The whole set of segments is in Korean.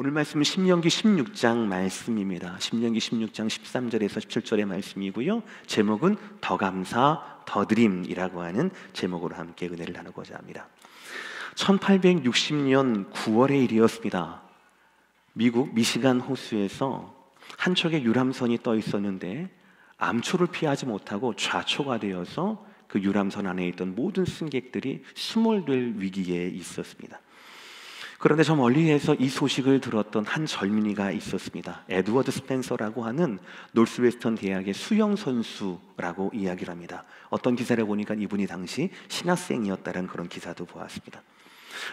오늘 말씀은 신명기 16장 말씀입니다. 신명기 16장 13절에서 17절의 말씀이고요. 제목은 더 감사 더 드림이라고 하는 제목으로 함께 은혜를 나누고자 합니다. 1860년 9월의 일이었습니다. 미국 미시간 호수에서 한 척의 유람선이 떠 있었는데 암초를 피하지 못하고 좌초가 되어서 그 유람선 안에 있던 모든 승객들이 수몰될 위기에 있었습니다. 그런데 저 멀리에서 이 소식을 들었던 한 젊은이가 있었습니다. 에드워드 스펜서라고 하는 노스웨스턴 대학의 수영 선수라고 이야기를 합니다. 어떤 기사를 보니까 이분이 당시 신학생이었다는 그런 기사도 보았습니다.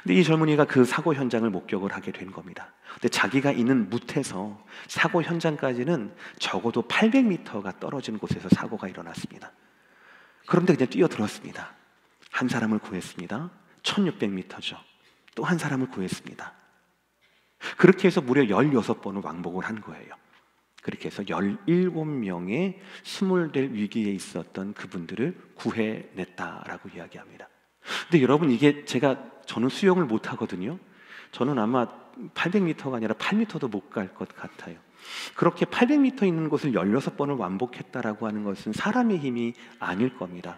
근데 이 젊은이가 그 사고 현장을 목격을 하게 된 겁니다. 근데 자기가 있는 뭇에서 사고 현장까지는 적어도 800m가 떨어진 곳에서 사고가 일어났습니다. 그런데 그냥 뛰어들었습니다. 한 사람을 구했습니다. 1600m죠. 또 한 사람을 구했습니다. 그렇게 해서 무려 16번을 왕복을 한 거예요. 그렇게 해서 17명의 수몰될 위기에 있었던 그분들을 구해냈다라고 이야기합니다. 근데 여러분, 이게 저는 수영을 못 하거든요. 저는 아마 800m가 아니라 8m도 못 갈 것 같아요. 그렇게 800m 있는 곳을 16번을 왕복했다라고 하는 것은 사람의 힘이 아닐 겁니다.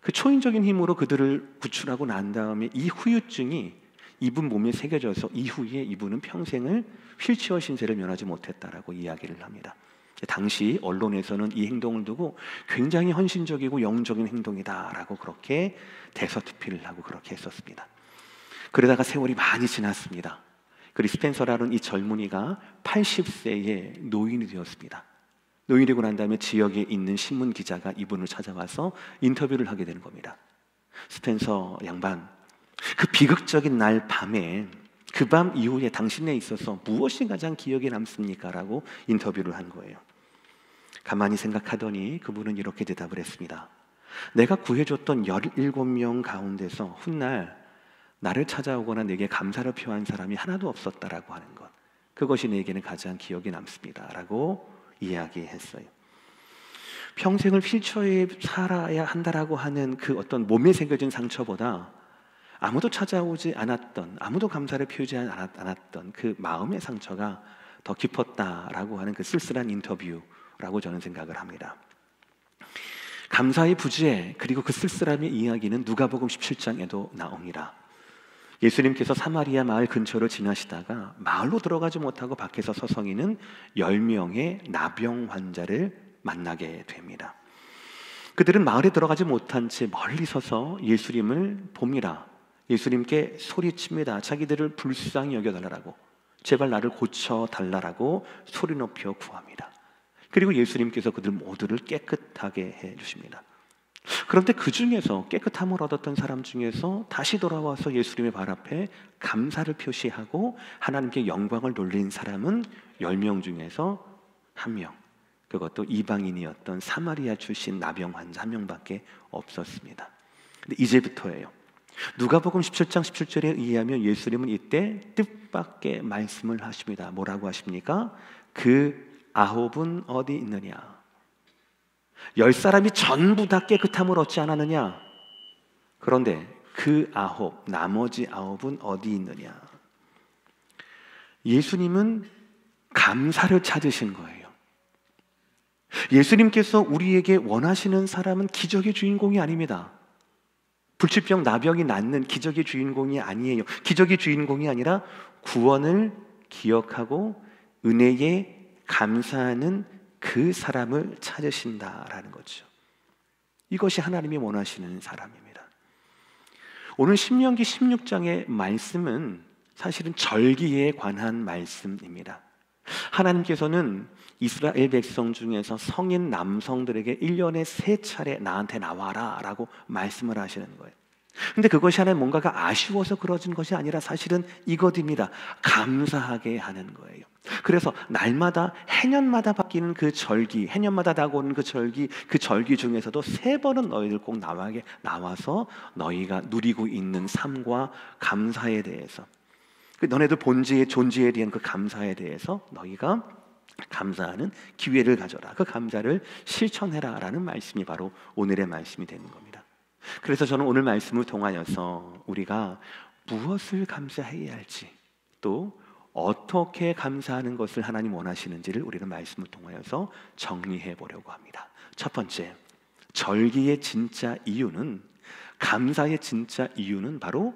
그 초인적인 힘으로 그들을 구출하고 난 다음에 이 후유증이 이분 몸에 새겨져서 이후에 이분은 평생을 휠체어 신세를 면하지 못했다라고 이야기를 합니다. 당시 언론에서는 이 행동을 두고 굉장히 헌신적이고 영웅적인 행동이다라고 그렇게 대서특필을 하고 그렇게 했었습니다. 그러다가 세월이 많이 지났습니다. 그리고 스펜서라는 이 젊은이가 80세의 노인이 되었습니다. 노인이 되고 난 다음에 지역에 있는 신문 기자가 이분을 찾아와서 인터뷰를 하게 되는 겁니다. 스펜서 양반, 그 비극적인 날 밤에 그 밤 이후에 당신에 있어서 무엇이 가장 기억에 남습니까? 라고 인터뷰를 한 거예요. 가만히 생각하더니 그분은 이렇게 대답을 했습니다. 내가 구해줬던 17명 가운데서 훗날 나를 찾아오거나 내게 감사를 표한 사람이 하나도 없었다라고 하는 것, 그것이 내게는 가장 기억에 남습니다 라고 이야기했어요. 평생을 휠체어에 살아야 한다라고 하는 그 어떤 몸에 새겨진 상처보다 아무도 찾아오지 않았던, 아무도 감사를 표하지 않았던 그 마음의 상처가 더 깊었다라고 하는 그 쓸쓸한 인터뷰라고 저는 생각을 합니다. 감사의 부재 그리고 그 쓸쓸함의 이야기는 누가복음 17장에도 나옵니다. 예수님께서 사마리아 마을 근처를 지나시다가 마을로 들어가지 못하고 밖에서 서성이는 10명의 나병 환자를 만나게 됩니다. 그들은 마을에 들어가지 못한 채 멀리 서서 예수님을 봅니다. 예수님께 소리칩니다. 자기들을 불쌍히 여겨달라고, 제발 나를 고쳐달라고 소리 높여 구합니다. 그리고 예수님께서 그들 모두를 깨끗하게 해주십니다. 그런데 그 중에서 깨끗함을 얻었던 사람 중에서 다시 돌아와서 예수님의 발 앞에 감사를 표시하고 하나님께 영광을 돌린 사람은 10명 중에서 1명, 그것도 이방인이었던 사마리아 출신 나병 환자 1명밖에 없었습니다. 근데 이제부터예요. 누가복음 17장 17절에 의하면 예수님은 이때 뜻밖의 말씀을 하십니다. 뭐라고 하십니까? 그 9은 어디 있느냐? 10사람이 전부 다 깨끗함을 얻지 않았느냐? 그런데 그 9, 나머지 9은 어디 있느냐? 예수님은 감사를 찾으신 거예요. 예수님께서 우리에게 원하시는 사람은 기적의 주인공이 아닙니다. 불치병 나병이 낫는 기적의 주인공이 아니에요. 기적의 주인공이 아니라 구원을 기억하고 은혜에 감사하는 그 사람을 찾으신다라는 거죠. 이것이 하나님이 원하시는 사람입니다. 오늘 신명기 16장의 말씀은 사실은 절기에 관한 말씀입니다. 하나님께서는 이스라엘 백성 중에서 성인 남성들에게 1년에 3차례 나한테 나와라 라고 말씀을 하시는 거예요. 근데 그것이 하나님 뭔가가 아쉬워서 그러진 것이 아니라 사실은 이것입니다. 감사하게 하는 거예요. 그래서 날마다 해년마다 바뀌는 그 절기, 해년마다 다가오는 그 절기 중에서도 3번은 너희들 꼭 나와서 너희가 누리고 있는 삶과 감사에 대해서, 너네들 본질의 존재에 대한 그 감사에 대해서 너희가 감사하는 기회를 가져라, 그 감사를 실천해라 라는 말씀이 바로 오늘의 말씀이 되는 겁니다. 그래서 저는 오늘 말씀을 통하여서 우리가 무엇을 감사해야 할지, 또 어떻게 감사하는 것을 하나님 원하시는지를 우리는 말씀을 통하여서 정리해 보려고 합니다. 첫 번째, 절기의 진짜 이유는, 감사의 진짜 이유는 바로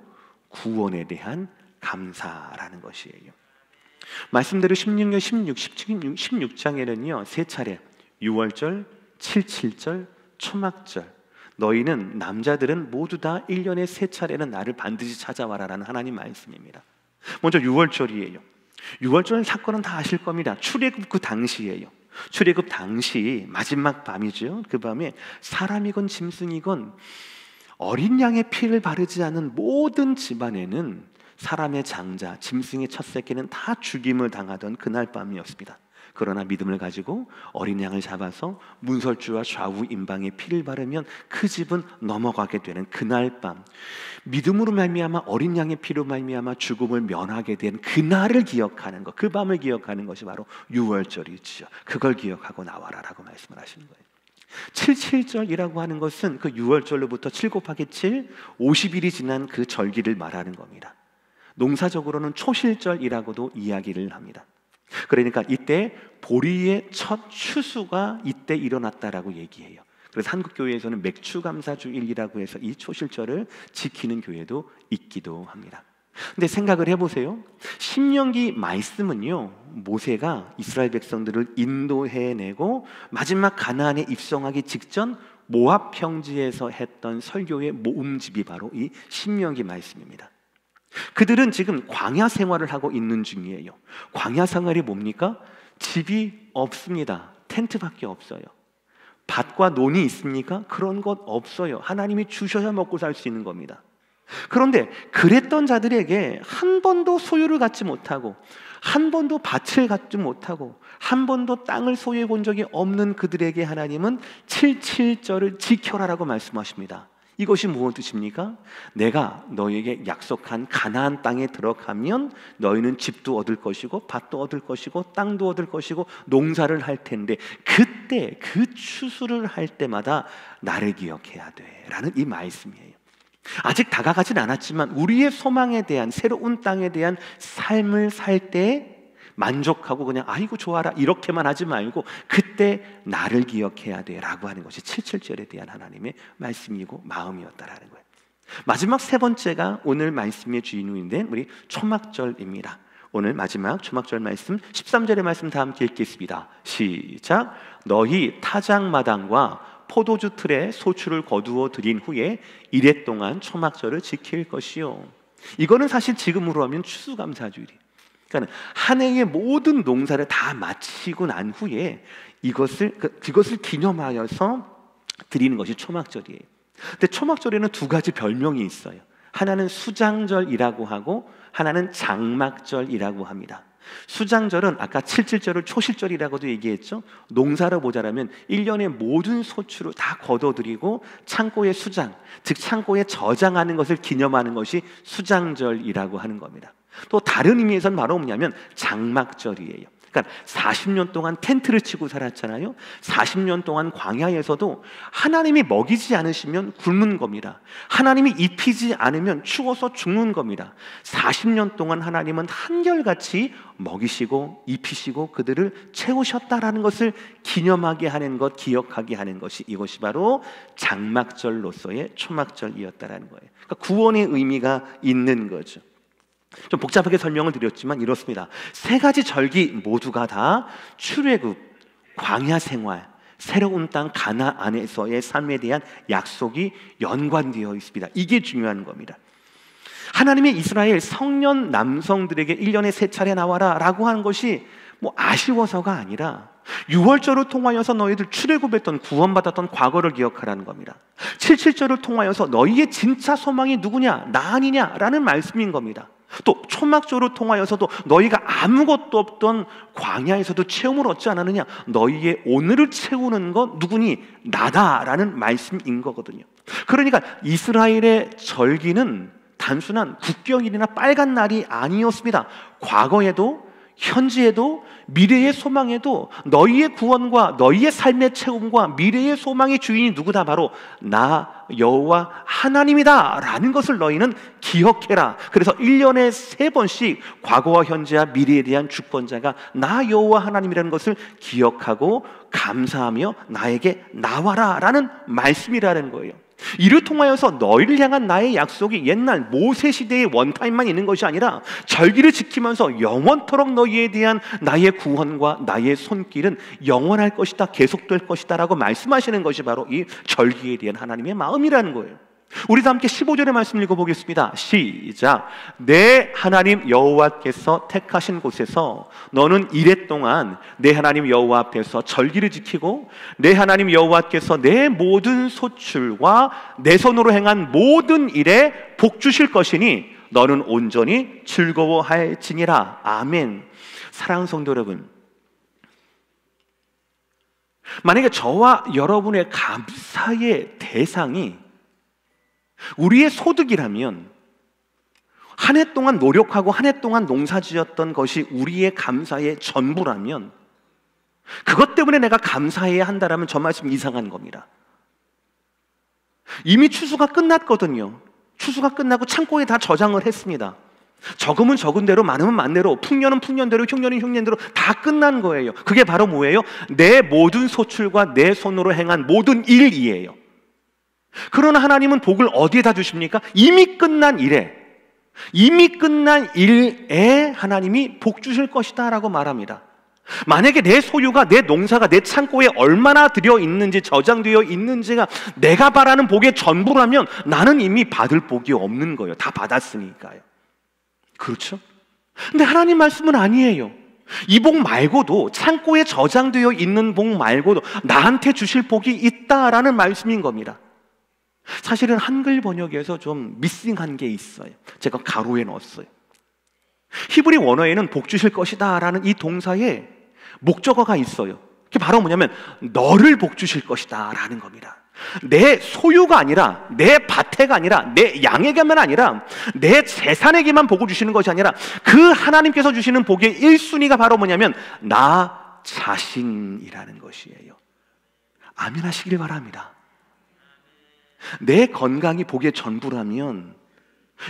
구원에 대한 감사라는 것이에요. 말씀대로 16년 16장에는요 세 차례 6월절, 77절, 초막절, 너희는 남자들은 모두 다 1년에 세 차례는 나를 반드시 찾아와라라는 하나님 말씀입니다. 먼저 6월절이에요. 6월절 사건은 다 아실 겁니다. 출애굽 그 당시예요. 출애굽 당시 마지막 밤이죠. 그 밤에 사람이건 짐승이건 어린 양의 피를 바르지 않은 모든 집안에는 사람의 장자, 짐승의 첫 새끼는 다 죽임을 당하던 그날 밤이었습니다. 그러나 믿음을 가지고 어린 양을 잡아서 문설주와 좌우 임방에 피를 바르면 그 집은 넘어가게 되는 그날 밤, 믿음으로 말미암아 어린 양의 피로 말미암아 죽음을 면하게 된 그날을 기억하는 것, 그 밤을 기억하는 것이 바로 6월절이죠. 그걸 기억하고 나와라라고 말씀을 하시는 거예요. 77절이라고 하는 것은 그 6월절로부터 7 곱하기 7, 50일이 지난 그 절기를 말하는 겁니다. 농사적으로는 초실절이라고도 이야기를 합니다. 그러니까 이때 보리의 첫 추수가 이때 일어났다라고 얘기해요. 그래서 한국교회에서는 맥추감사주일이라고 해서 이 초실절을 지키는 교회도 있기도 합니다. 근데 생각을 해보세요. 신명기 말씀은요, 모세가 이스라엘 백성들을 인도해내고 마지막 가나안에 입성하기 직전 모압 평지에서 했던 설교의 모음집이 바로 이 신명기 말씀입니다. 그들은 지금 광야 생활을 하고 있는 중이에요. 광야 생활이 뭡니까? 집이 없습니다. 텐트밖에 없어요. 밭과 논이 있습니까? 그런 것 없어요. 하나님이 주셔야 먹고 살 수 있는 겁니다. 그런데 그랬던 자들에게 한 번도 소유를 갖지 못하고, 한 번도 밭을 갖지 못하고, 한 번도 땅을 소유해 본 적이 없는 그들에게 하나님은 77절을 지켜라라고 말씀하십니다. 이것이 무슨 뜻입니까? 내가 너에게 약속한 가나안 땅에 들어가면 너희는 집도 얻을 것이고 밭도 얻을 것이고 땅도 얻을 것이고 농사를 할 텐데, 그때 그 추수를 할 때마다 나를 기억해야 돼 라는 이 말씀이에요. 아직 다가가진 않았지만 우리의 소망에 대한, 새로운 땅에 대한 삶을 살 때 만족하고 그냥 아이고 좋아라 이렇게만 하지 말고 그때 나를 기억해야 돼 라고 하는 것이 77절에 대한 하나님의 말씀이고 마음이었다라는 거예요. 마지막 세 번째가 오늘 말씀의 주인공인 우리 초막절입니다. 오늘 마지막 초막절 말씀 13절의 말씀 다 함께 읽겠습니다. 시작. 너희 타작마당과 포도주 틀에 소출을 거두어 드린 후에 이래 동안 초막절을 지킬 것이요. 이거는 사실 지금으로 하면 추수감사주일이에요. 그러니까 한 해의 모든 농사를 다 마치고 난 후에 그것을 기념하여서 드리는 것이 초막절이에요. 근데 초막절에는 두 가지 별명이 있어요. 하나는 수장절이라고 하고 하나는 장막절이라고 합니다. 수장절은 아까 77절을 초실절이라고도 얘기했죠. 농사를 보자라면 1년의 모든 소출을 다 거둬들이고 창고에 수장, 즉 창고에 저장하는 것을 기념하는 것이 수장절이라고 하는 겁니다. 또 다른 의미에서는 바로 뭐냐면 장막절이에요. 그러니까 40년 동안 텐트를 치고 살았잖아요. 40년 동안 광야에서도 하나님이 먹이지 않으시면 굶는 겁니다. 하나님이 입히지 않으면 추워서 죽는 겁니다. 40년 동안 하나님은 한결같이 먹이시고 입히시고 그들을 채우셨다라는 것을 기념하게 하는 것, 기억하게 하는 것이, 이것이 바로 장막절로서의 초막절이었다라는 거예요. 그러니까 구원의 의미가 있는 거죠. 좀 복잡하게 설명을 드렸지만 이렇습니다. 세 가지 절기 모두가 다 출애굽, 광야 생활, 새로운 땅 가나안에서의 삶에 대한 약속이 연관되어 있습니다. 이게 중요한 겁니다. 하나님의 이스라엘 성년 남성들에게 1년에 세 차례 나와라 라고 하는 것이 뭐 아쉬워서가 아니라 6월절을 통하여서 너희들 출애굽했던, 구원받았던 과거를 기억하라는 겁니다. 77절을 통하여서 너희의 진짜 소망이 누구냐? 나 아니냐? 라는 말씀인 겁니다. 또 초막절을 통하여서도 너희가 아무것도 없던 광야에서도 체험을 얻지 않았느냐? 너희의 오늘을 채우는 것 누구니? 나다라는 말씀인 거거든요. 그러니까 이스라엘의 절기는 단순한 국경일이나 빨간 날이 아니었습니다. 과거에도 현지에도 미래의 소망에도 너희의 구원과 너희의 삶의 채움과 미래의 소망의 주인이 누구다? 바로 나 여호와 하나님이다 라는 것을 너희는 기억해라. 그래서 1년에 3번씩 과거와 현재와 미래에 대한 주권자가 나 여호와 하나님이라는 것을 기억하고 감사하며 나에게 나와라 라는 말씀이라는 거예요. 이를 통하여서 너희를 향한 나의 약속이 옛날 모세 시대의 원타임만 있는 것이 아니라 절기를 지키면서 영원토록 너희에 대한 나의 구원과 나의 손길은 영원할 것이다, 계속될 것이다 라고 말씀하시는 것이 바로 이 절기에 대한 하나님의 마음이라는 거예요. 우리도 함께 15절의 말씀 읽어보겠습니다. 시작. 내 하나님 여호와께서 택하신 곳에서 너는 이레 동안 내 하나님 여호와 앞에서 절기를 지키고 내 하나님 여호와께서 내 모든 소출과 내 손으로 행한 모든 일에 복 주실 것이니 너는 온전히 즐거워할지니라. 아멘. 사랑하는 성도 여러분, 만약에 저와 여러분의 감사의 대상이 우리의 소득이라면, 한 해 동안 노력하고 한 해 동안 농사지었던 것이 우리의 감사의 전부라면, 그것 때문에 내가 감사해야 한다라면 저 말씀 이상한 겁니다. 이미 추수가 끝났거든요. 추수가 끝나고 창고에 다 저장을 했습니다. 적으면 적은 대로, 많으면 많대로, 풍년은 풍년대로, 흉년은 흉년대로 다 끝난 거예요. 그게 바로 뭐예요? 내 모든 소출과 내 손으로 행한 모든 일이에요. 그러나 하나님은 복을 어디에다 주십니까? 이미 끝난 일에, 이미 끝난 일에 하나님이 복 주실 것이다 라고 말합니다. 만약에 내 소유가, 내 농사가 내 창고에 얼마나 들여 있는지, 저장되어 있는지가 내가 바라는 복의 전부라면 나는 이미 받을 복이 없는 거예요. 다 받았으니까요. 그렇죠? 근데 하나님 말씀은 아니에요. 이 복 말고도, 창고에 저장되어 있는 복 말고도 나한테 주실 복이 있다라는 말씀인 겁니다. 사실은 한글 번역에서 좀 미싱한 게 있어요. 제가 가로에 넣었어요. 히브리 원어에는 복 주실 것이다 라는 이 동사에 목적어가 있어요. 그게 바로 뭐냐면 너를 복 주실 것이다 라는 겁니다. 내 소유가 아니라, 내 밭에가 아니라, 내 양에게만 아니라, 내 재산에게만 복을 주시는 것이 아니라 그 하나님께서 주시는 복의 1순위가 바로 뭐냐면 나 자신이라는 것이에요. 아멘 하시길 바랍니다. 내 건강이 복의 전부라면,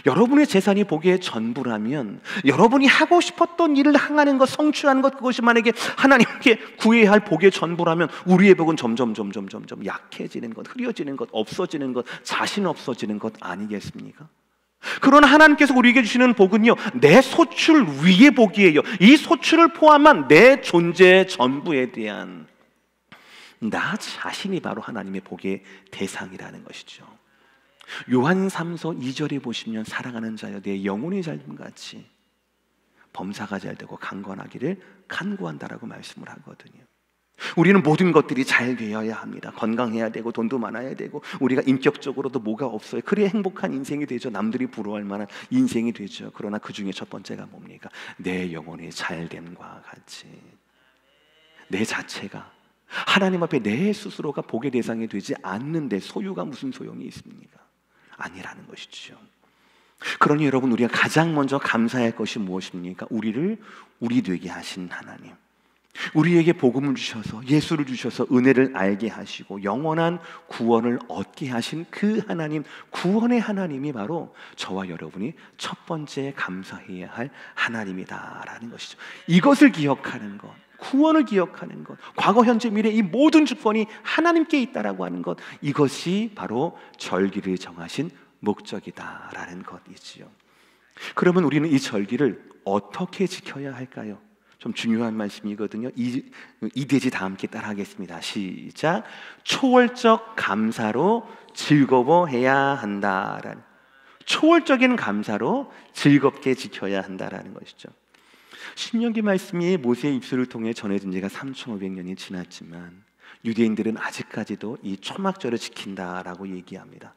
여러분의 재산이 복의 전부라면, 여러분이 하고 싶었던 일을 향하는 것, 성취하는 것, 그것이 만약에 하나님께 구해야 할 복의 전부라면 우리의 복은 점점 약해지는 것, 흐려지는 것, 없어지는 것, 자신 없어지는 것 아니겠습니까? 그러나 하나님께서 우리에게 주시는 복은요, 내 소출 위의 복이에요. 이 소출을 포함한 내 존재 전부에 대한 나 자신이 바로 하나님의 복의 대상이라는 것이죠. 요한 3서 2절에 보시면 사랑하는 자여 내 영혼이 잘됨같이 범사가 잘되고 강건하기를 간구한다라고 말씀을 하거든요. 우리는 모든 것들이 잘 되어야 합니다. 건강해야 되고 돈도 많아야 되고 우리가 인격적으로도 뭐가 없어요. 그래야 행복한 인생이 되죠. 남들이 부러워할 만한 인생이 되죠. 그러나 그 중에 첫 번째가 뭡니까? 내 영혼이 잘됨과 같이 내 자체가 하나님 앞에 내 스스로가 복의 대상이 되지 않는데 소유가 무슨 소용이 있습니까? 아니라는 것이죠. 그러니 여러분, 우리가 가장 먼저 감사할 것이 무엇입니까? 우리를 우리 되게 하신 하나님, 우리에게 복음을 주셔서, 예수를 주셔서 은혜를 알게 하시고 영원한 구원을 얻게 하신 그 하나님, 구원의 하나님이 바로 저와 여러분이 첫 번째 감사해야 할 하나님이다라는 것이죠. 이것을 기억하는 것, 구원을 기억하는 것, 과거, 현재, 미래 이 모든 주권이 하나님께 있다라고 하는 것, 이것이 바로 절기를 정하신 목적이다라는 것이지요. 그러면 우리는 이 절기를 어떻게 지켜야 할까요? 좀 중요한 말씀이거든요. 이대지 다 함께 따라하겠습니다. 시작. 초월적 감사로 즐거워해야 한다라는, 초월적인 감사로 즐겁게 지켜야 한다라는 것이죠. 신명기 말씀이 모세의 입술을 통해 전해진 지가 3,500년이 지났지만 유대인들은 아직까지도 이 초막절을 지킨다라고 얘기합니다.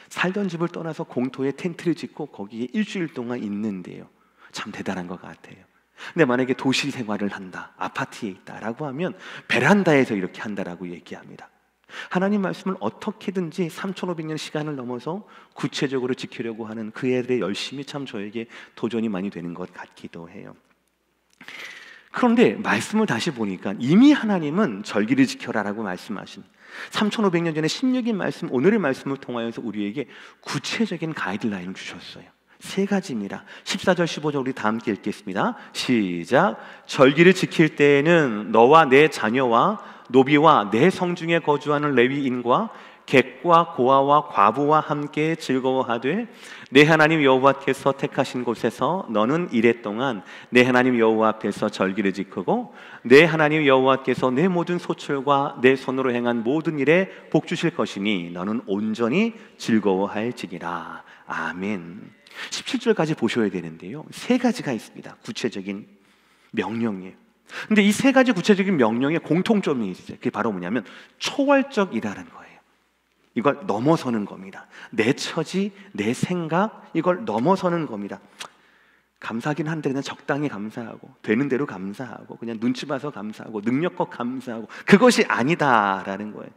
살던 집을 떠나서 공터에 텐트를 짓고 거기에 일주일 동안 있는데요. 참 대단한 것 같아요. 근데 만약에 도시 생활을 한다, 아파트에 있다라고 하면 베란다에서 이렇게 한다라고 얘기합니다. 하나님 말씀을 어떻게든지 3,500년 시간을 넘어서 구체적으로 지키려고 하는 그의 열심이 참 저에게 도전이 많이 되는 것 같기도 해요. 그런데 말씀을 다시 보니까 이미 하나님은 절기를 지켜라라고 말씀하신 3500년 전에 신약의 말씀, 오늘의 말씀을 통하여서 우리에게 구체적인 가이드라인을 주셨어요. 세 가지입니다. 14절 15절 우리 다 함께 읽겠습니다. 시작. 절기를 지킬 때에는 너와 내 자녀와 노비와 내 성중에 거주하는 레위인과 객과 고아와 과부와 함께 즐거워하되 내 하나님 여호와께서 택하신 곳에서 너는 이래 동안 내 하나님 여호와 앞에서 절기를 지키고 내 하나님 여호와께서 내 모든 소출과 내 손으로 행한 모든 일에 복 주실 것이니 너는 온전히 즐거워할지니라. 아멘. 17절까지 보셔야 되는데요, 세 가지가 있습니다. 구체적인 명령이에요. 근데 이 세 가지 구체적인 명령에 공통점이 있어요. 그게 바로 뭐냐면 초월적이라는 거예요. 이걸 넘어서는 겁니다. 내 처지, 내 생각, 이걸 넘어서는 겁니다. 감사하긴 한데 그냥 적당히 감사하고 되는 대로 감사하고 그냥 눈치 봐서 감사하고 능력껏 감사하고 그것이 아니다라는 거예요.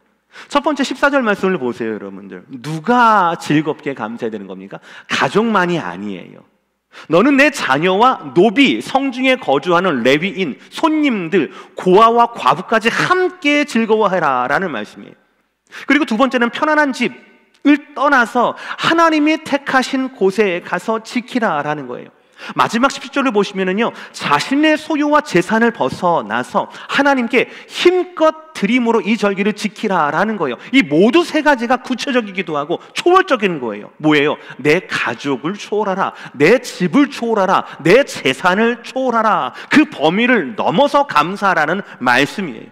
첫 번째 14절 말씀을 보세요, 여러분들. 누가 즐겁게 감사해야 되는 겁니까? 가족만이 아니에요. 너는 내 자녀와 노비, 성중에 거주하는 레위인, 손님들, 고아와 과부까지 함께 즐거워해라 라는 말씀이에요. 그리고 두 번째는 편안한 집을 떠나서 하나님이 택하신 곳에 가서 지키라 라는 거예요. 마지막 17절을 보시면은요, 자신의 소유와 재산을 벗어나서 하나님께 힘껏 드림으로 이 절기를 지키라 라는 거예요. 이 모두 세 가지가 구체적이기도 하고 초월적인 거예요. 뭐예요? 내 가족을 초월하라, 내 집을 초월하라, 내 재산을 초월하라. 그 범위를 넘어서 감사하라는 말씀이에요.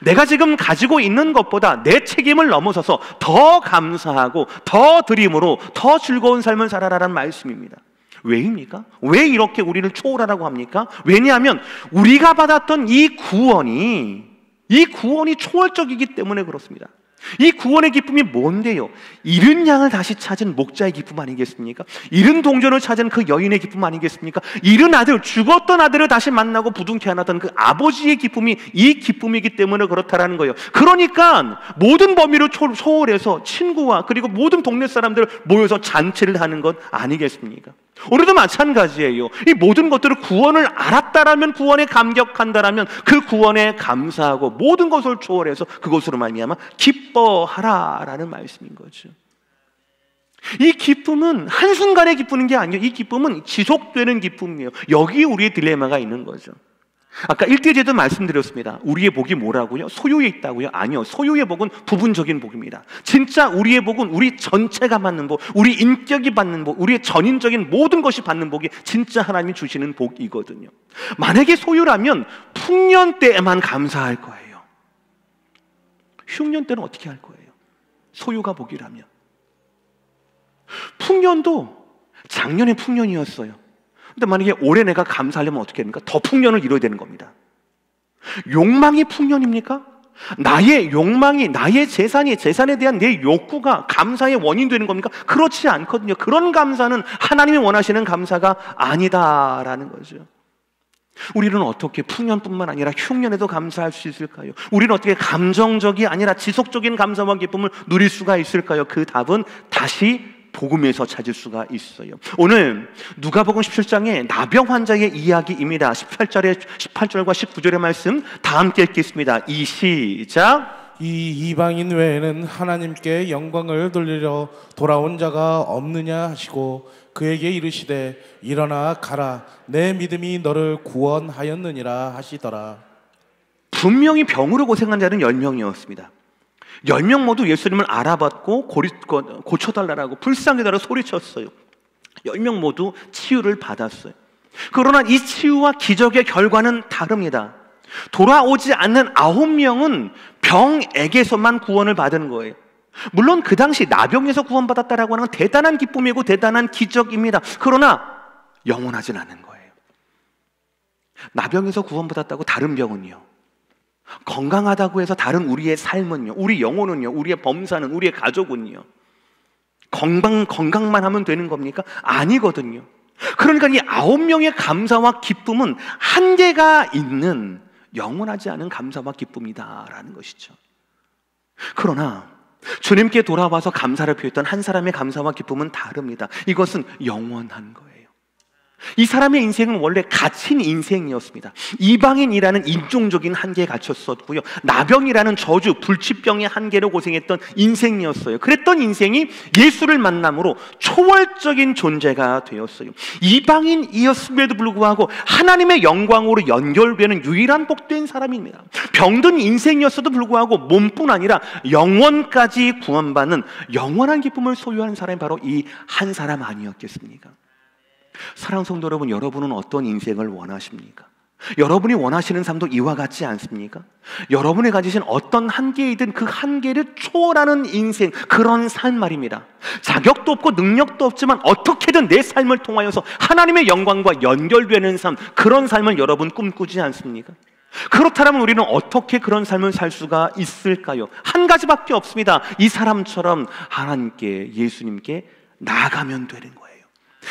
내가 지금 가지고 있는 것보다 내 책임을 넘어서서 더 감사하고 더 드림으로 더 즐거운 삶을 살아라라는 말씀입니다. 왜입니까? 왜 이렇게 우리를 초월하라고 합니까? 왜냐하면 우리가 받았던 이 구원이 초월적이기 때문에 그렇습니다. 이 구원의 기쁨이 뭔데요? 잃은 양을 다시 찾은 목자의 기쁨 아니겠습니까? 잃은 동전을 찾은 그 여인의 기쁨 아니겠습니까? 잃은 아들, 죽었던 아들을 다시 만나고 부둥켜 안았던 그 아버지의 기쁨이 이 기쁨이기 때문에 그렇다라는 거예요. 그러니까 모든 범위를 초월해서 친구와 그리고 모든 동네 사람들 모여서 잔치를 하는 것 아니겠습니까? 우리도 마찬가지예요. 이 모든 것들을 구원을 알았다라면, 구원에 감격한다라면 그 구원에 감사하고 모든 것을 초월해서 그것으로 말미암아 기뻐하라라는 말씀인 거죠. 이 기쁨은 한순간에 기쁘는 게 아니에요. 이 기쁨은 지속되는 기쁨이에요. 여기에 우리의 딜레마가 있는 거죠. 아까 1대제도 말씀드렸습니다. 우리의 복이 뭐라고요? 소유에 있다고요? 아니요. 소유의 복은 부분적인 복입니다. 진짜 우리의 복은 우리 전체가 받는 복, 우리 인격이 받는 복, 우리의 전인적인 모든 것이 받는 복이 진짜 하나님이 주시는 복이거든요. 만약에 소유라면 풍년 때에만 감사할 거예요. 흉년 때는 어떻게 할 거예요? 소유가 복이라면. 풍년도 작년에 풍년이었어요. 근데 만약에 올해 내가 감사하려면 어떻게 합니까? 더 풍년을 이뤄야 되는 겁니다. 욕망이 풍년입니까? 나의 욕망이, 나의 재산에 대한 내 욕구가 감사의 원인 되는 겁니까? 그렇지 않거든요. 그런 감사는 하나님이 원하시는 감사가 아니다라는 거죠. 우리는 어떻게 풍년뿐만 아니라 흉년에도 감사할 수 있을까요? 우리는 어떻게 감정적이 아니라 지속적인 감사와 기쁨을 누릴 수가 있을까요? 그 답은 다시 복음에서 찾을 수가 있어요. 오늘 누가복음 17장의 나병 환자의 이야기입니다. 18절과 19절의 말씀 다 함께 읽겠습니다. 시작. 이 이방인 외에는 하나님께 영광을 돌리려 돌아온 자가 없느냐 하시고 그에게 이르시되 일어나 가라 내 믿음이 너를 구원하였느니라 하시더라. 분명히 병으로 고생한 자는 10명이었습니다. 10명 모두 예수님을 알아봤고 고쳐달라고 불쌍해달라고 소리쳤어요. 10명 모두 치유를 받았어요. 그러나 이 치유와 기적의 결과는 다릅니다. 돌아오지 않는 9명은 병에게서만 구원을 받은 거예요. 물론 그 당시 나병에서 구원받았다라고 하는 건 대단한 기쁨이고 대단한 기적입니다. 그러나 영원하진 않은 거예요. 나병에서 구원받았다고 다른 병은요, 건강하다고 해서 다른 우리의 삶은요, 우리 영혼은요, 우리의 범사는, 우리의 가족은요, 건강만 하면 되는 겁니까? 아니거든요. 그러니까 이 9명의 감사와 기쁨은 한계가 있는 영원하지 않은 감사와 기쁨이다라는 것이죠. 그러나 주님께 돌아와서 감사를 표했던 한 사람의 감사와 기쁨은 다릅니다. 이것은 영원한 거예요. 이 사람의 인생은 원래 갇힌 인생이었습니다. 이방인이라는 인종적인 한계에 갇혔었고요, 나병이라는 저주, 불치병의 한계로 고생했던 인생이었어요. 그랬던 인생이 예수를 만남으로 초월적인 존재가 되었어요. 이방인이었음에도 불구하고 하나님의 영광으로 연결되는 유일한 복된 사람입니다. 병든 인생이었어도 불구하고 몸뿐 아니라 영원까지 구원받는 영원한 기쁨을 소유하는 사람이 바로 이 한 사람 아니었겠습니까? 사랑하는 성도 여러분, 여러분은 어떤 인생을 원하십니까? 여러분이 원하시는 삶도 이와 같지 않습니까? 여러분이 가지신 어떤 한계이든 그 한계를 초월하는 인생, 그런 삶 말입니다. 자격도 없고 능력도 없지만 어떻게든 내 삶을 통하여서 하나님의 영광과 연결되는 삶, 그런 삶을 여러분 꿈꾸지 않습니까? 그렇다면 우리는 어떻게 그런 삶을 살 수가 있을까요? 한 가지밖에 없습니다. 이 사람처럼 하나님께, 예수님께 나아가면 되는 거예요.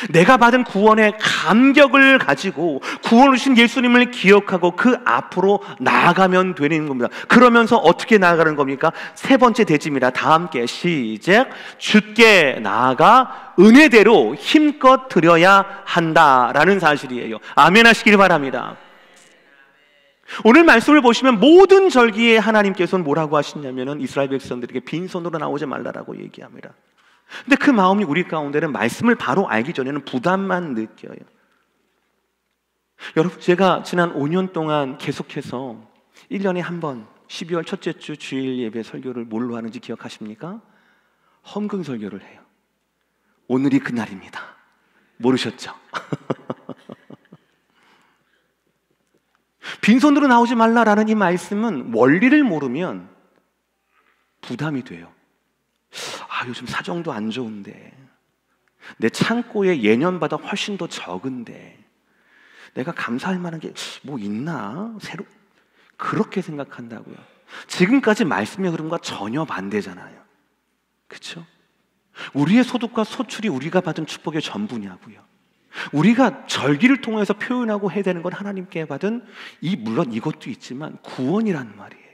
내가 받은 구원의 감격을 가지고 구원을 주신 예수님을 기억하고 그 앞으로 나아가면 되는 겁니다. 그러면서 어떻게 나아가는 겁니까? 세 번째 대지입니다. 다 함께 시작. 주께 나아가 은혜대로 힘껏 드려야 한다라는 사실이에요. 아멘 하시길 바랍니다. 오늘 말씀을 보시면 모든 절기에 하나님께서는 뭐라고 하시냐면은 이스라엘 백성들에게 빈손으로 나오지 말라라고 얘기합니다. 근데 그 마음이 우리 가운데는 말씀을 바로 알기 전에는 부담만 느껴요. 여러분, 제가 지난 5년 동안 계속해서 1년에 한 번 12월 첫째 주 주일 예배 설교를 뭘로 하는지 기억하십니까? 헌금 설교를 해요. 오늘이 그날입니다. 모르셨죠? 빈손으로 나오지 말라라는 이 말씀은 원리를 모르면 부담이 돼요. 요즘 사정도 안 좋은데, 내 창고에 예년보다 훨씬 더 적은데 내가 감사할 만한 게 뭐 있나? 새로 그렇게 생각한다고요. 지금까지 말씀의 흐름과 전혀 반대잖아요. 그렇죠? 우리의 소득과 소출이 우리가 받은 축복의 전부냐고요. 우리가 절기를 통해서 표현하고 해야 되는 건 하나님께 받은 물론 이것도 있지만 구원이란 말이에요.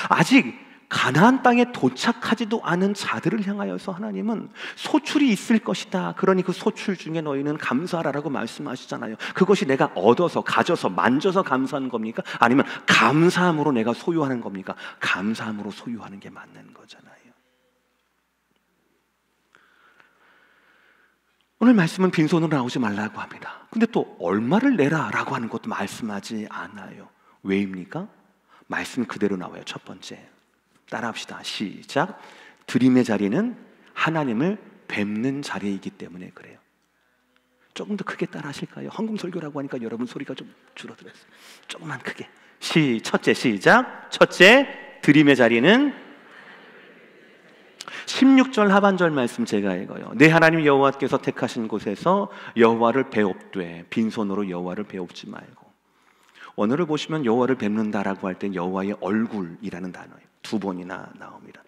아직 가나안 땅에 도착하지도 않은 자들을 향하여서 하나님은 소출이 있을 것이다. 그러니 그 소출 중에 너희는 감사하라고 말씀하시잖아요. 그것이 내가 얻어서, 가져서, 만져서 감사하는 겁니까? 아니면 감사함으로 내가 소유하는 겁니까? 감사함으로 소유하는 게 맞는 거잖아요. 오늘 말씀은 빈손으로 나오지 말라고 합니다. 근데 또 얼마를 내라라고 하는 것도 말씀하지 않아요. 왜입니까? 말씀 그대로 나와요. 첫 번째, 따라합시다. 시작. 드림의 자리는 하나님을 뵙는 자리이기 때문에 그래요. 조금 더 크게 따라 하실까요? 헌금 설교라고 하니까 여러분 소리가 좀 줄어들었어요. 조금만 크게. 첫째, 시작. 첫째, 드림의 자리는 16절 하반절 말씀 제가 읽어요. 내 하나님 여호와께서 택하신 곳에서 여호와를 배웁되 빈손으로 여호와를 배웁지 말고. 원어를 보시면 여호와를 뵙는다라고 할 때 여호와의 얼굴이라는 단어예요. 2번이나 나옵니다.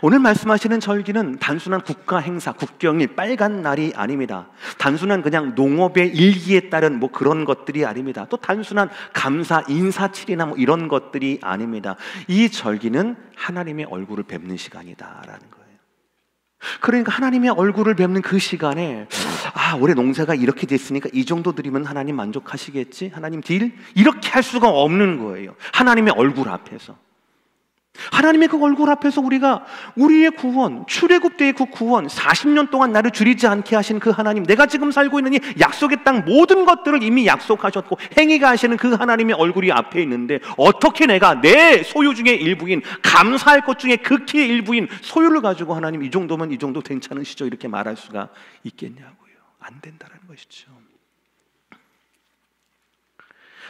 오늘 말씀하시는 절기는 단순한 국가 행사, 국경일, 빨간 날이 아닙니다. 단순한 그냥 농업의 일기에 따른 그런 것들이 아닙니다. 또 단순한 감사, 인사칠이나 이런 것들이 아닙니다. 이 절기는 하나님의 얼굴을 뵙는 시간이다라는 거예요. 그러니까 하나님의 얼굴을 뵙는 그 시간에 올해 농사가 이렇게 됐으니까 이 정도 드리면 하나님 만족하시겠지? 하나님 딜? 이렇게 할 수가 없는 거예요. 하나님의 얼굴 앞에서. 하나님의 그 얼굴 앞에서 우리가 우리의 구원, 출애굽 때의 그 구원, 40년 동안 나를 줄이지 않게 하신 그 하나님, 내가 지금 살고 있는 이 약속의 땅 모든 것들을 이미 약속하셨고 행위가 하시는 그 하나님의 얼굴이 앞에 있는데 어떻게 내가 내 소유 중의 일부인, 감사할 것 중에 극히의 일부인 소유를 가지고 하나님 이 정도면 이 정도 괜찮으시죠? 이렇게 말할 수가 있겠냐고요. 안 된다는 것이죠.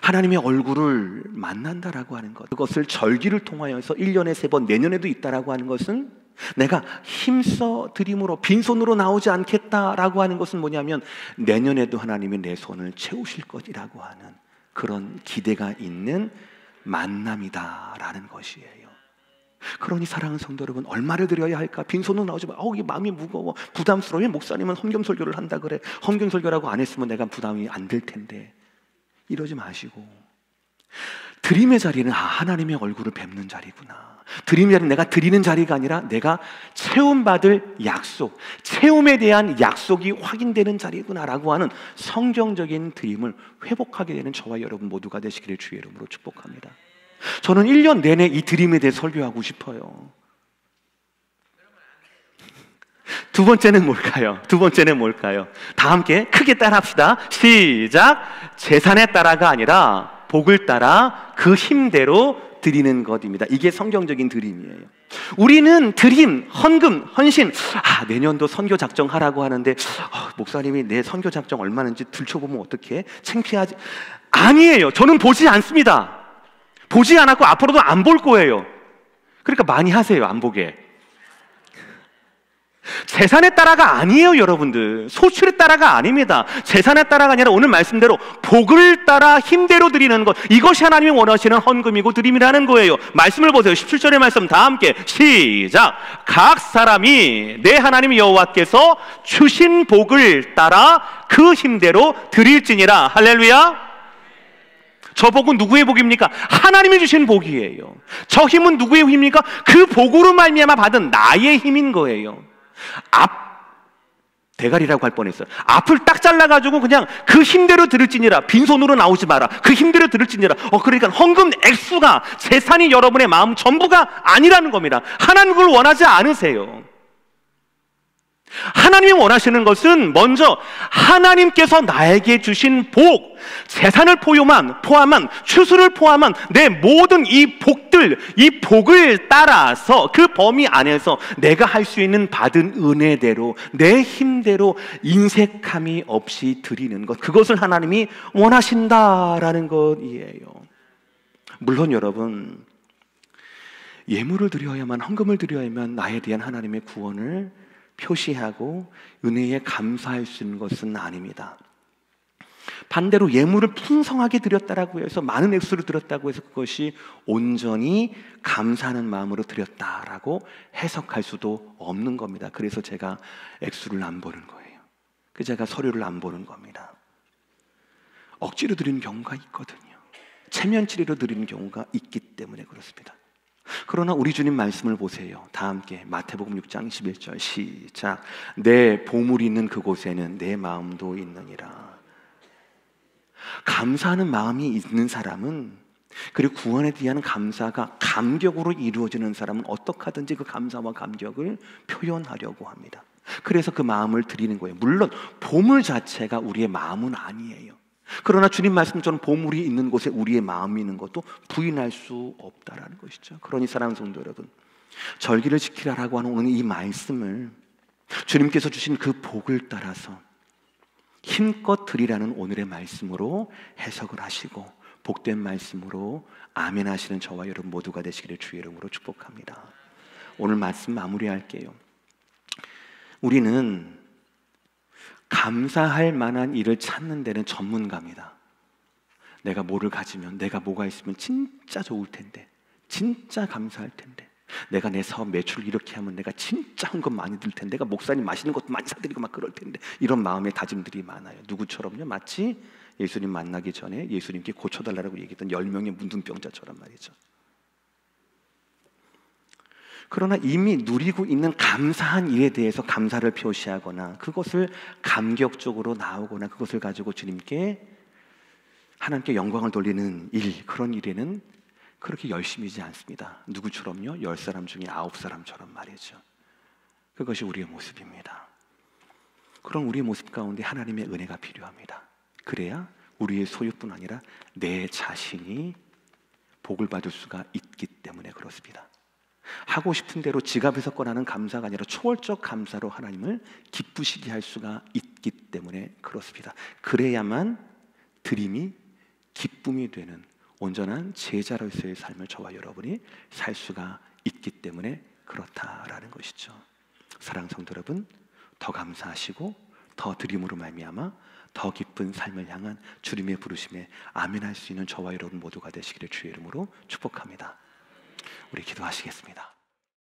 하나님의 얼굴을 만난다라고 하는 것, 그것을 절기를 통하여서 1년에 3번, 내년에도 있다라고 하는 것은 내가 힘써 드림으로 빈손으로 나오지 않겠다라고 하는 것은 뭐냐면 내년에도 하나님이 내 손을 채우실 것이라고 하는 그런 기대가 있는 만남이다라는 것이에요. 그러니 사랑하는 성도 여러분, 얼마를 드려야 할까? 빈손으로 나오지 마. 이게 마음이 무거워, 부담스러워. 목사님은 헌금설교를 한다 그래. 헌금설교라고 안 했으면 내가 부담이 안 될 텐데. 이러지 마시고 드림의 자리는 하나님의 얼굴을 뵙는 자리구나. 드림의 자리는 내가 드리는 자리가 아니라 내가 체험받을 약속, 체험에 대한 약속이 확인되는 자리구나라고 하는 성경적인 드림을 회복하게 되는 저와 여러분 모두가 되시기를 주의 이름으로 축복합니다. 저는 1년 내내 이 드림에 대해 설교하고 싶어요. 두 번째는 뭘까요? 두 번째는 뭘까요? 다 함께 크게 따라합시다. 시작! 재산에 따라가 아니라 복을 따라 그 힘대로 드리는 것입니다. 이게 성경적인 드림이에요. 우리는 드림, 헌금, 헌신, 내년도 선교 작정하라고 하는데 목사님이 내 선교 작정 얼마는지 들춰보면 어떡해? 창피하지? 아니에요. 저는 보지 않습니다. 보지 않았고 앞으로도 안 볼 거예요. 그러니까 많이 하세요. 안 보게. 재산에 따라가 아니에요, 여러분들. 소출에 따라가 아닙니다. 재산에 따라가 아니라 오늘 말씀대로 복을 따라 힘대로 드리는 것, 이것이 하나님이 원하시는 헌금이고 드림이라는 거예요. 말씀을 보세요. 17절의 말씀 다 함께 시작! 각 사람이 내 하나님 여호와께서 주신 복을 따라 그 힘대로 드릴지니라. 할렐루야. 저 복은 누구의 복입니까? 하나님이 주신 복이에요. 저 힘은 누구의 힘입니까? 그 복으로 말미암아 받은 나의 힘인 거예요. 대가리라고 할 뻔했어요. 앞을 딱 잘라가지고 그냥 그 힘대로 들을지니라. 빈손으로 나오지 마라. 그 힘대로 들을지니라. 그러니까 헌금 액수가 재산이 여러분의 마음 전부가 아니라는 겁니다. 하나님 그걸 원하지 않으세요. 하나님이 원하시는 것은 먼저 하나님께서 나에게 주신 복, 재산을 포함한 추수를 포함한 내 모든 이 복들, 이 복을 따라서 그 범위 안에서 내가 할 수 있는 받은 은혜대로 내 힘대로 인색함이 없이 드리는 것, 그것을 하나님이 원하신다라는 것이에요. 물론 여러분, 예물을 드려야만, 헌금을 드려야만 나에 대한 하나님의 구원을 표시하고 은혜에 감사할 수 있는 것은 아닙니다. 반대로 예물을 풍성하게 드렸다라고 해서, 많은 액수를 드렸다고 해서 그것이 온전히 감사하는 마음으로 드렸다라고 해석할 수도 없는 겁니다. 그래서 제가 액수를 안 보는 거예요. 제가 서류를 안 보는 겁니다. 억지로 드리는 경우가 있거든요. 체면치레로 드리는 경우가 있기 때문에 그렇습니다. 그러나 우리 주님 말씀을 보세요. 다 함께 마태복음 6장 11절 시작. 내 보물이 있는 그곳에는 내 마음도 있느니라. 감사하는 마음이 있는 사람은, 그리고 구원에 대한 감사가 감격으로 이루어지는 사람은 어떻게 하든지 그 감사와 감격을 표현하려고 합니다. 그래서 그 마음을 드리는 거예요. 물론 보물 자체가 우리의 마음은 아니에요. 그러나 주님 말씀처럼 보물이 있는 곳에 우리의 마음이 있는 것도 부인할 수 없다라는 것이죠. 그러니 사랑하는 성도 여러분, 절기를 지키라라고 하는 오늘 이 말씀을 주님께서 주신 그 복을 따라서 힘껏 드리라는 오늘의 말씀으로 해석을 하시고 복된 말씀으로 아멘 하시는 저와 여러분 모두가 되시기를 주의 이름으로 축복합니다. 오늘 말씀 마무리할게요. 우리는 감사할 만한 일을 찾는 데는 전문가입니다. 내가 뭐를 가지면, 내가 뭐가 있으면 진짜 좋을 텐데, 진짜 감사할 텐데, 내가 내 사업 매출을 이렇게 하면 내가 진짜 헌금 많이 들 텐데, 내가 목사님 맛있는 것도 많이 사드리고 막 그럴 텐데, 이런 마음의 다짐들이 많아요. 누구처럼요? 마치 예수님 만나기 전에 예수님께 고쳐달라고 얘기했던 10명의 문둥병자처럼 말이죠. 그러나 이미 누리고 있는 감사한 일에 대해서 감사를 표시하거나 그것을 감격적으로 나오거나 그것을 가지고 주님께, 하나님께 영광을 돌리는 일, 그런 일에는 그렇게 열심이지 않습니다. 누구처럼요? 10사람 중에 9사람처럼 말이죠. 그것이 우리의 모습입니다. 그런 우리의 모습 가운데 하나님의 은혜가 필요합니다. 그래야 우리의 소유뿐 아니라 내 자신이 복을 받을 수가 있기 때문에 그렇습니다. 하고 싶은 대로 지갑에서 꺼내는 감사가 아니라 초월적 감사로 하나님을 기쁘시게 할 수가 있기 때문에 그렇습니다. 그래야만 드림이 기쁨이 되는 온전한 제자로서의 삶을 저와 여러분이 살 수가 있기 때문에 그렇다라는 것이죠. 사랑하는 성도 여러분, 더 감사하시고 더 드림으로 말미암아 더 기쁜 삶을 향한 주님의 부르심에 아멘할 수 있는 저와 여러분 모두가 되시기를 주의 이름으로 축복합니다. 우리 기도하시겠습니다.